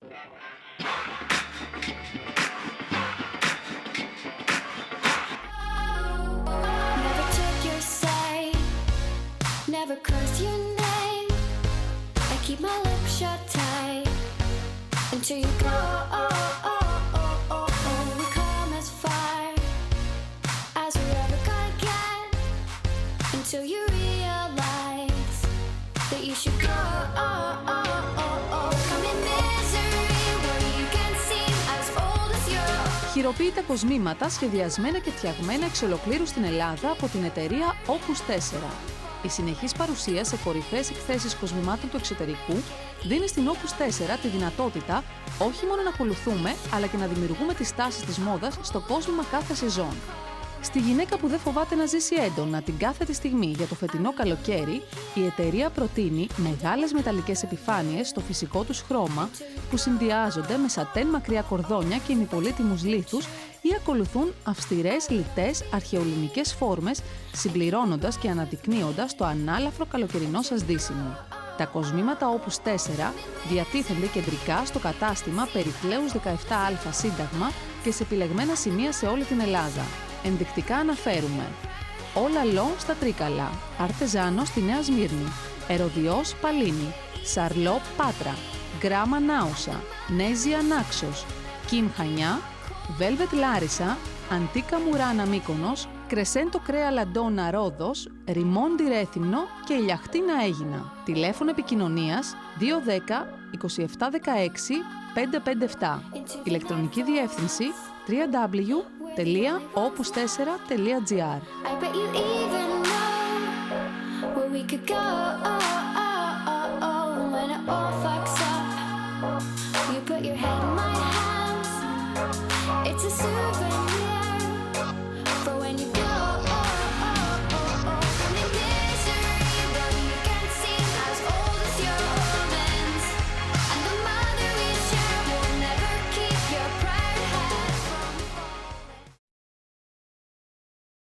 Never took your side, never cursed your name. I keep my lips shut tight until you go. We come as far as we're ever gonna get until you realize that you should go. Come in misery where you can seem as old as you're. Χειροποίητα κοσμήματα σχεδιασμένα και φτιαγμένα εξ ολοκλήρου στην Ελλάδα από την εταιρεία Opus 4. Η συνεχής παρουσία σε κορυφαίες εκθέσεις κοσμημάτων του εξωτερικού δίνει στην Opus 4 τη δυνατότητα όχι μόνο να ακολουθούμε, αλλά και να δημιουργούμε τις τάσεις της μόδας στο κόσμημα κάθε σεζόν. Στη γυναίκα που δεν φοβάται να ζήσει έντονα την κάθε τη στιγμή για το φετινό καλοκαίρι, η εταιρεία προτείνει μεγάλες μεταλλικές επιφάνειες στο φυσικό τους χρώμα που συνδυάζονται με σατέν μακριά κορδόνια και ημιπολίτιμους λίθους ή ακολουθούν αυστηρές λιτές αρχαιοελληνικές φόρμες, συμπληρώνοντας και αναδεικνύοντας το ανάλαφρο καλοκαιρινό σας ντύσιμο. Τα κοσμήματα Opus 4 διατίθενται κεντρικά στο κατάστημα Περικλέους 17α Σύνταγμα και σε επιλεγμένα σημεία σε όλη την Ελλάδα. Ενδεικτικά αναφέρουμε Όλα Long στα Τρίκαλα, Αρτεζάνο στη Νέα Σμύρνη, Εροδιός Παλίνη, Σαρλό Πάτρα, Γκράμα Νάουσα, Νέζια Νάξος, Κιμ Χανιά, Velvet Λάρισα, Αντίκα Μουράνα Μύκονος, Κρεσέντο Κρέα Λαντόνα Ρόδος, Ρημόντι Ρέθυμνο και Ηλιαχτίνα Αίγινα. Τηλέφωνο επικοινωνίας 210 2716 557. Ηλεκτρονική διεύθυνση www.opus4.gr. I bet you even know where we could go when it all fucks up. You put your head in my hands. It's a souvenir.